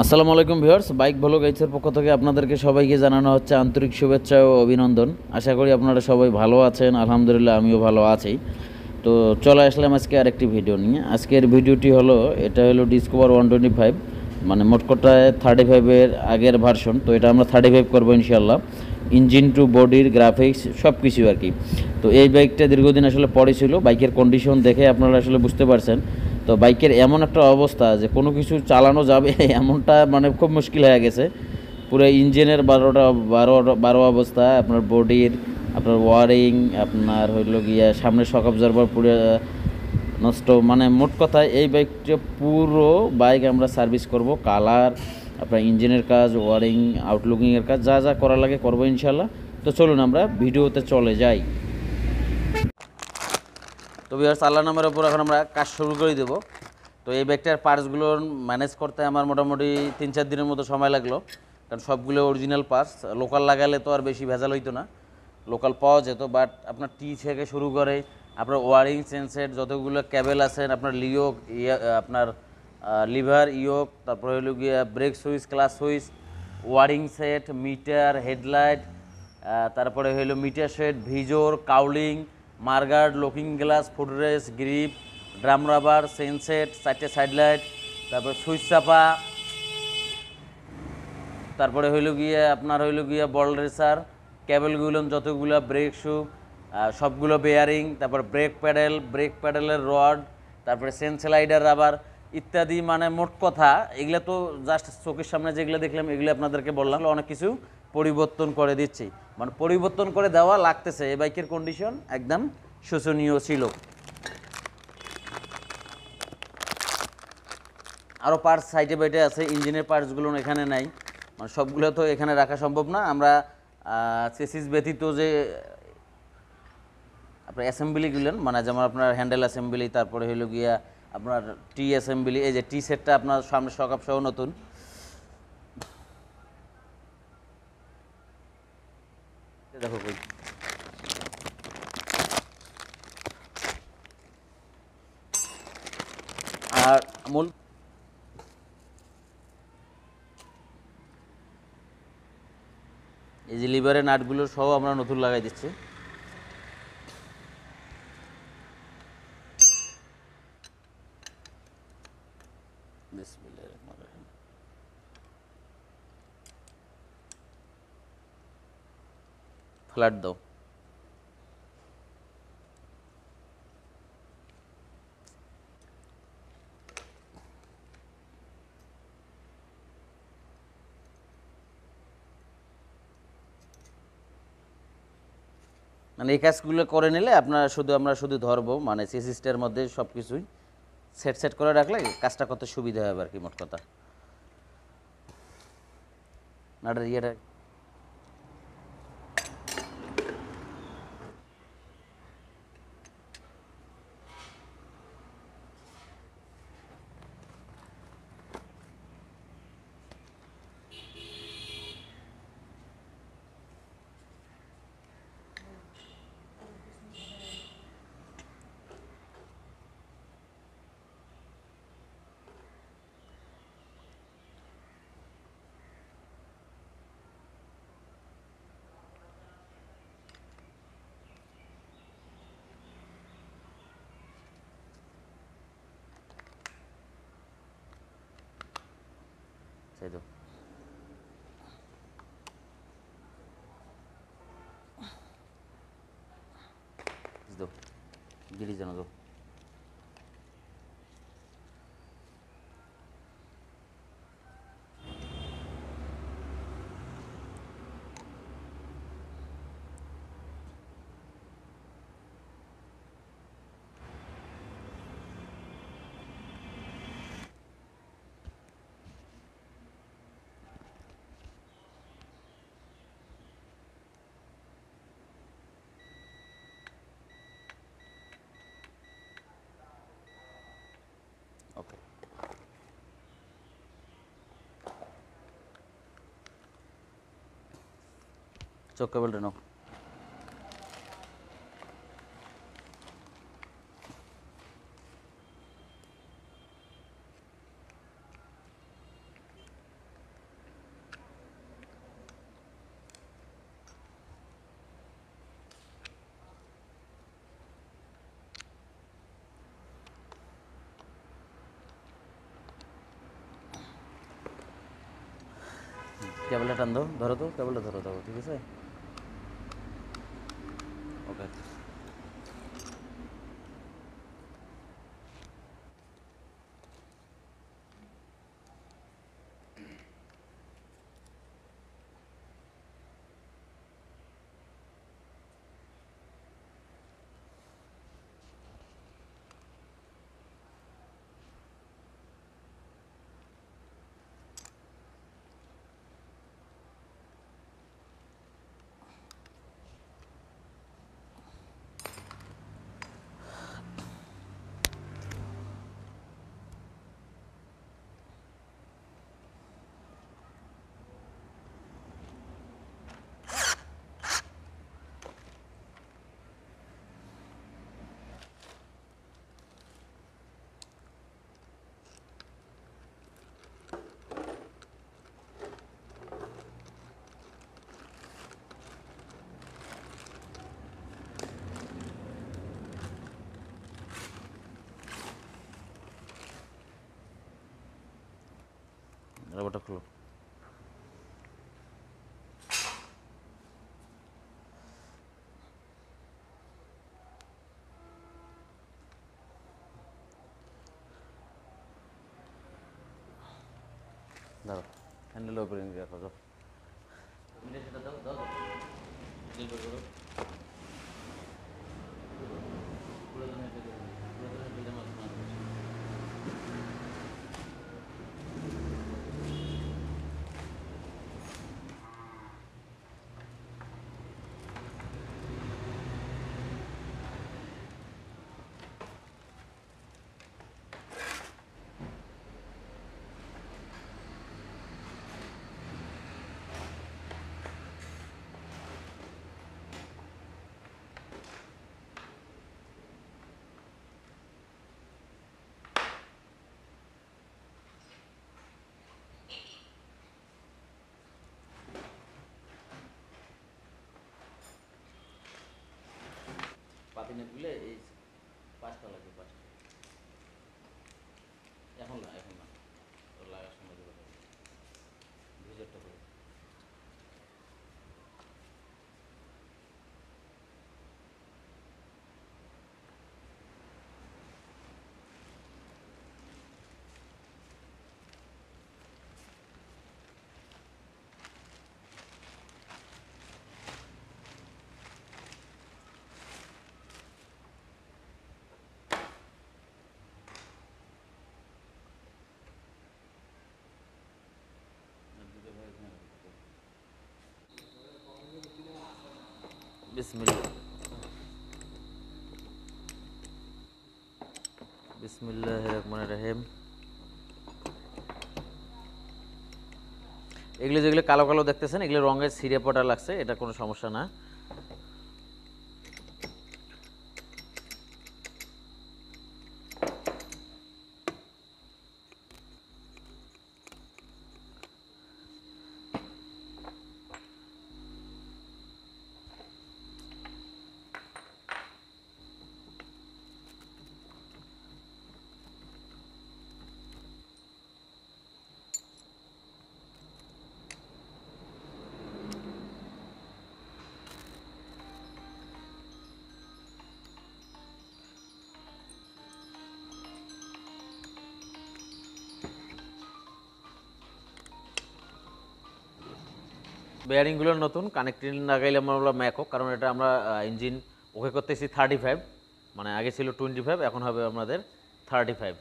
আসসালামু আলাইকুম viewers, bike vlog গাইডসের পক্ষ থেকে আপনাদেরকে সবাইকে জানানো হচ্ছে আন্তরিক শুভেচ্ছা ও অভিনন্দন। আশা করি আপনারা সবাই ভালো আছেন। আলহামদুলিল্লাহ আমিও ভালো আছি। তো চলে আসলাম আজকে আরেকটি ভিডিও নিয়ে। আজকের ভিডিওটি হলো, এটা হলো ডিসকভার 125, মানে মোট কথায় 35-এর আগের ভার্সন। তো এটা আমরা 35 করবো ইনশাল্লাহ। ইঞ্জিন টু বডির গ্রাফিক্স সব কিছু আর কি। তো এই বাইকটা দীর্ঘদিন আসলে পড়ে ছিল, বাইকের কন্ডিশন দেখে আপনারা আসলে বুঝতে পারছেন। তো বাইকের এমন একটা অবস্থা যে কোনো কিছু চালানো যাবে এমনটা মানে খুব মুশকিল হয়ে গেছে। পুরো ইঞ্জিনের বারো অবস্থা, আপনার বডির, আপনার ওয়ারিং, আপনার হইল গিয়া সামনের শক অবজারভার পুরো নষ্ট। মানে মোট কথায় এই বাইকটা পুরো বাইক আমরা সার্ভিস করব, কালার, আপনার ইঞ্জিনের কাজ, ওয়ারিং, আউটলুকিংয়ের কাজ, যা যা করা লাগে করবো ইনশাল্লাহ। তো চলুন আমরা ভিডিওতে চলে যাই। তো ভিউয়ার্স, আল্লাহ নামের ওপর এখন আমরা কাজ শুরু করে দেবো। তো এই ব্যাগটার পার্টসগুলো ম্যানেজ করতে আমার মোটামুটি 3-4 দিনের মতো সময় লাগলো, কারণ সবগুলো অরিজিনাল পার্টস। লোকাল লাগালে তো আর বেশি ভেজাল হইতো না, লোকাল পাওয়া যেত, বাট আপনার টি থেকে শুরু করে আপনার ওয়ারিং সেন্সেট যতগুলো ক্যাবেল আছেন, আপনার লিওক, আপনার লিভার, ইয়োক, তারপরে হলো গিয়ে brake switch, clutch switch, wiring set, meter, headlight, তারপরে হইলো meter set, visor, cowling, mudguard, looking glass, footrest, grip, drum rubber, সেন্সেট, 4টে সাইড লাইট, তারপরে সুইচ চাপা, তারপরে হইলো গিয়ে আপনার হইলো গিয়ে বল রেসার, ক্যাবেলগুলো যতগুলো, ব্রেক শু, সবগুলো বেয়ারিং, তারপর ব্রেক প্যাডেলের রড, তারপরে সেন্সেলাইডার রাবার ইত্যাদি। মানে মোট কথা এগুলো তো জাস্ট চোখের সামনে যেগুলো দেখলাম এগুলো আপনাদেরকে বললাম, অনেক কিছু পরিবর্তন করে দিচ্ছি। মানে পরিবর্তন করে দেওয়া লাগতেছে, এই বাইকের কন্ডিশন একদম শোচনীয় ছিল। আরও পার্টস সাইডে বাইটে আছে, ইঞ্জিনের পার্টসগুলো এখানে নাই, মানে সবগুলো তো এখানে রাখা সম্ভব না। আমরা চেসিস ব্যতীত যে আপনার অ্যাসেম্বলিগুলেন, মানে যেমন আপনার হ্যান্ডেল অ্যাসেম্বলি, তারপরে হইল গিয়া আপনার টি অ্যাসেম্বলি, এই যে টি সেটটা আপনার সামনে সকাপ সহ নতুন। দেখো কই আর মূল এই যে লিভারের নাটগুলো সহ আমরা নতুন লাগাই দিচ্ছি। ফ্ল্যাট দাও। মানে এই কাজগুলো করে নিলে আমরা শুধু ধরবো, মানে সিস্টের মধ্যে সব কিছুই সেট করে রাখলে কাজটা করতে সুবিধা হবে আর কি, মোট কথা। নাটার ইয়েটা সেই তো দো গিরি জানো তো। ওকে, চোখ কেবলটা নাও। কেবলটা টান দাও, ধরো তো, কেবলটা ধরো, ঠিক আছে, ওকে। রাবারটা খুলো। দাও, হ্যান্ডেল ওপেনিং রাখো, দাও সেটা দাও, দাও করো। পাতিনে তুলে এই 5টা লাগবে, 5টা। এখন না, এখন না, তোর লাগার সময় দেবে, ভিজরটা করে। বিসমিল্লাহ, বিসমিল্লাহির রহমানির রহিম। এগুলো যেগুলো কালো কালো দেখতেছেন, এগুলো রঙের ছিঁড়ে পটা লাগছে, এটা কোনো সমস্যা না। বেয়ারিংগুলো নতুন, কানেক্টিং লাগাইলে আমরা ম্যাকো, কারণ এটা আমরা ইঞ্জিন ওকে করতেছি 35, মানে আগে ছিল 25, এখন হবে আমাদের 35।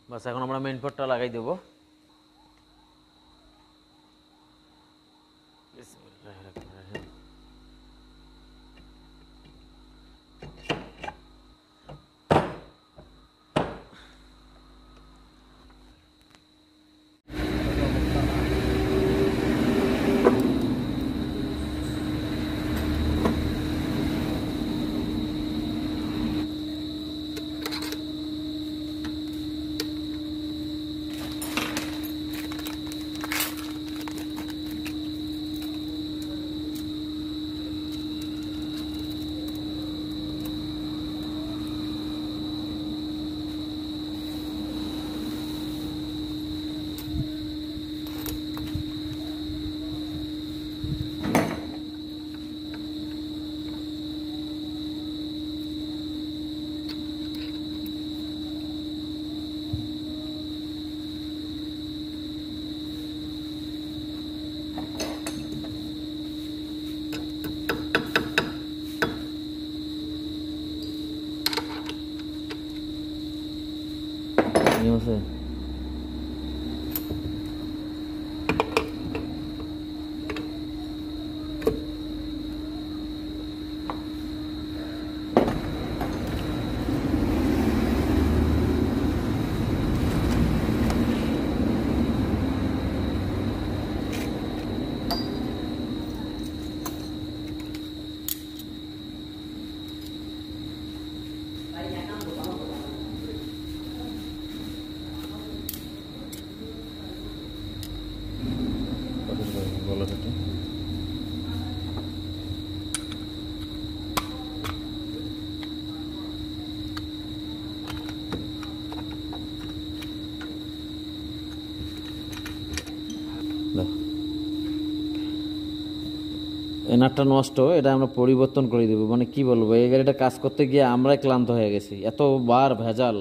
বাস এখন আমরা মেইন পোর্টটা লাগাই দেবো। নিয়ম আছে। এই নাটটা নষ্ট, এটা আমরা পরিবর্তন করে দেবো। মানে কি বলবো, এই গাড়িটা কাজ করতে গিয়ে আমরাই ক্লান্ত হয়ে গেছি, এতবার ভেজাল।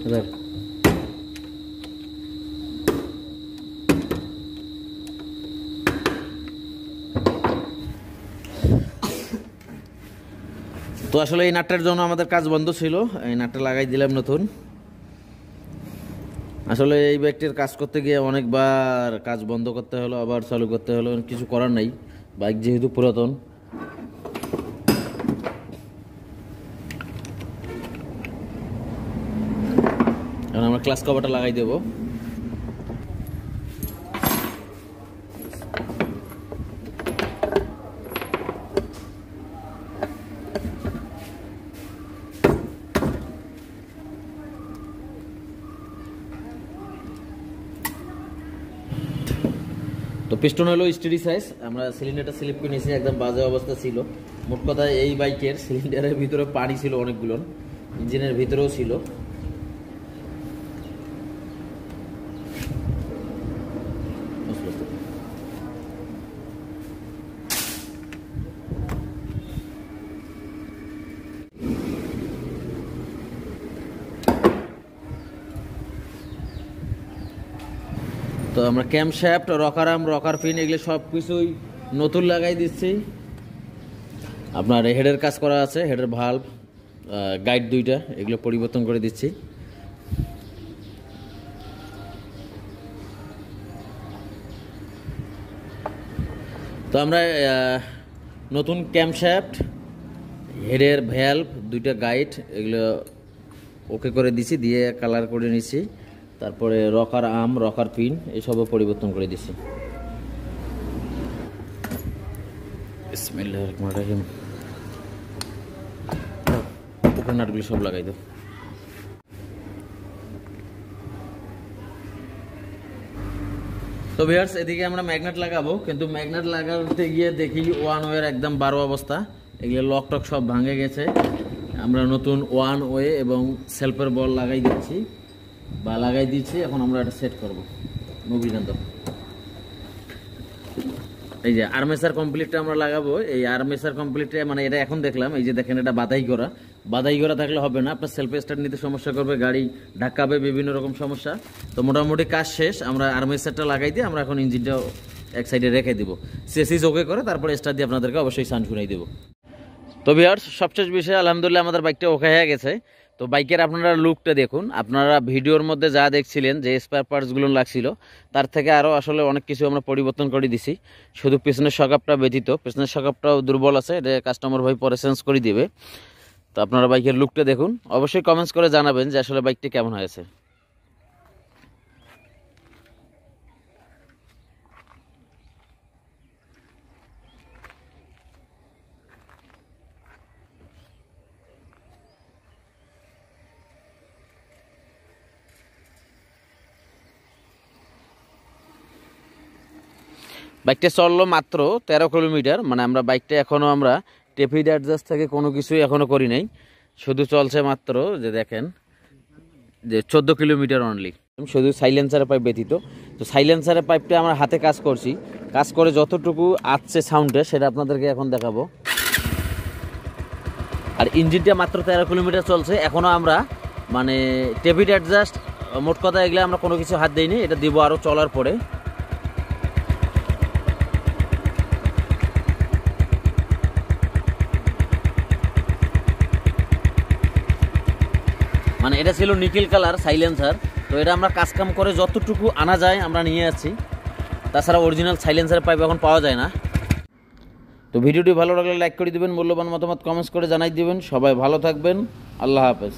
এবার তো আসলে এই নাটটার জন্য আমাদের কাজ বন্ধ ছিল, এই নাটটা লাগাই দিলাম নতুন। আসলে এই বাইকটির কাজ করতে গিয়ে অনেকবার কাজ বন্ধ করতে হলো, আবার চালু করতে হলো, কিছু করার নাই, বাইক যেহেতু পুরাতন। এখন আমরা ক্লাস কভারটা লাগাই দেবো। তো পিস্টন হলো স্টেডি সাইজ, আমরা সিলিন্ডারটা স্লিপ করে নিয়েছি, একদম বাজে অবস্থা ছিল। মোট কথা এই বাইকের সিলিন্ডারের ভিতরে পানি ছিল অনেকগুলো, ইঞ্জিনের ভিতরেও ছিল। তো আমরা cam shaft, rocker arm, rocker pin এগুলো সব কিছুই নতুন লাগাই দিচ্ছি। আপনার হেডের কাজ করা আছে, হেডের ভাল্ব, গাইড দুইটা, এগুলো পরিবর্তন করে দিচ্ছি। তো আমরা নতুন ক্যাম শ্যাফট, হেডের ভ্যালভ, দুইটা গাইড, এগুলো ওকে করে দিছি, দিয়ে কালার করে নিছি। তারপরে রকার আর্ম, রকার পিন এসবও পরিবর্তন করে দিছি। বিসমিল্লাহির রহমানির রহিম। উপরে নাটগুলো সব লাগাই দাও। তো ভিউয়ার্স, এদিকে আমরা ম্যাগনেট লাগাবো, কিন্তু ম্যাগনেট লাগাতে গিয়ে দেখি ওয়ান ওয়ের একদম 12 অবস্থা, এগুলো লক টক সব ভাঙে গেছে। আমরা নতুন ওয়ান ওয়ে এবং সেলফের বল লাগাই দিচ্ছি। এখন আমরা এটা সেট করবো। মুভিনান্ত এই যে আর্মেচার কমপ্লিটটা আমরা লাগাবো। এই আর্মেচার কমপ্লিটে মানে এটা এখন দেখলাম, এই যে দেখেন এটা বাদাই করা থাকলে হবে না, আপনার সেলফ স্টার্ট নিতে সমস্যা করবে, গাড়ি ধাক্কাবে, বিভিন্ন রকম সমস্যা। তো মোটামুটি কাজ শেষ, আমরা আর্মেচারটা লাগাই দিয়ে আমরা এখন ইঞ্জিনটা এক সাইডে রেখে দিব, চেসিস ওকে করে তারপরে স্টার্ট দিয়ে আপনাদেরকে অবশ্যই সাউন্ড শুনাই দেবো। তো ভিউয়ার্স, সবশেষ বিষয় আলহামদুলিল্লাহ আমাদের বাইকটা ওকে হয়ে গেছে। তো বাইকের আপনারা লুকটা দেখুন, আপনারা ভিডিওর মধ্যে যা দেখছিলেন যে স্পেয়ার পার্টসগুলো লাগছিল, তার থেকে আরও আসলে অনেক কিছু আমরা পরিবর্তন করে দিছি। শুধু পিছনের শকআপটা ব্যতীত, পিছনের শকআপটাও দুর্বল আছে, এটা কাস্টমার ভাই পরে চেঞ্জ করে দিবে। তো আপনারা বাইকের লুকটা দেখুন, অবশ্যই কমেন্টস করে জানাবেন যে আসলে বাইকটি কেমন হয়েছে। বাইকটা চললো মাত্র 13 কিলোমিটার, মানে আমরা বাইকটা এখনও আমরা টেপিড অ্যাডজাস্ট থেকে কোনো কিছুই এখনও করি নাই, শুধু চলছে মাত্র যে দেখেন যে 14 কিলোমিটার অনলি, শুধু সাইলেন্সারের পাইপ ব্যতীত। তো সাইলেন্সারের পাইপটা আমরা হাতে কাজ করছি, কাজ করে যতটুকু আসছে সাউন্ডে সেটা আপনাদেরকে এখন দেখাবো। আর ইঞ্জিনটা মাত্র 13 কিলোমিটার চলছে, এখনও আমরা মানে টেপিড অ্যাডজাস্ট মোট কথা এগুলো আমরা কোনো কিছু হাত দিইনি, এটা দিব আরও চলার পরে। মানে এটা ছিল নিকেল কালার সাইলেন্সার, তো এটা আমরা কাজকাম করে যতটুকু আনা যায় আমরা নিয়ে আসছি, তাছাড়া অরিজিনাল সাইলেন্সার পাইপ এখন পাওয়া যায় না। তো ভিডিওটি ভালো লাগলে লাইক করে দিবেন, মূল্যবান মতামত কমেন্টস করে জানাই দিবেন। সবাই ভালো থাকবেন, আল্লাহ হাফেজ।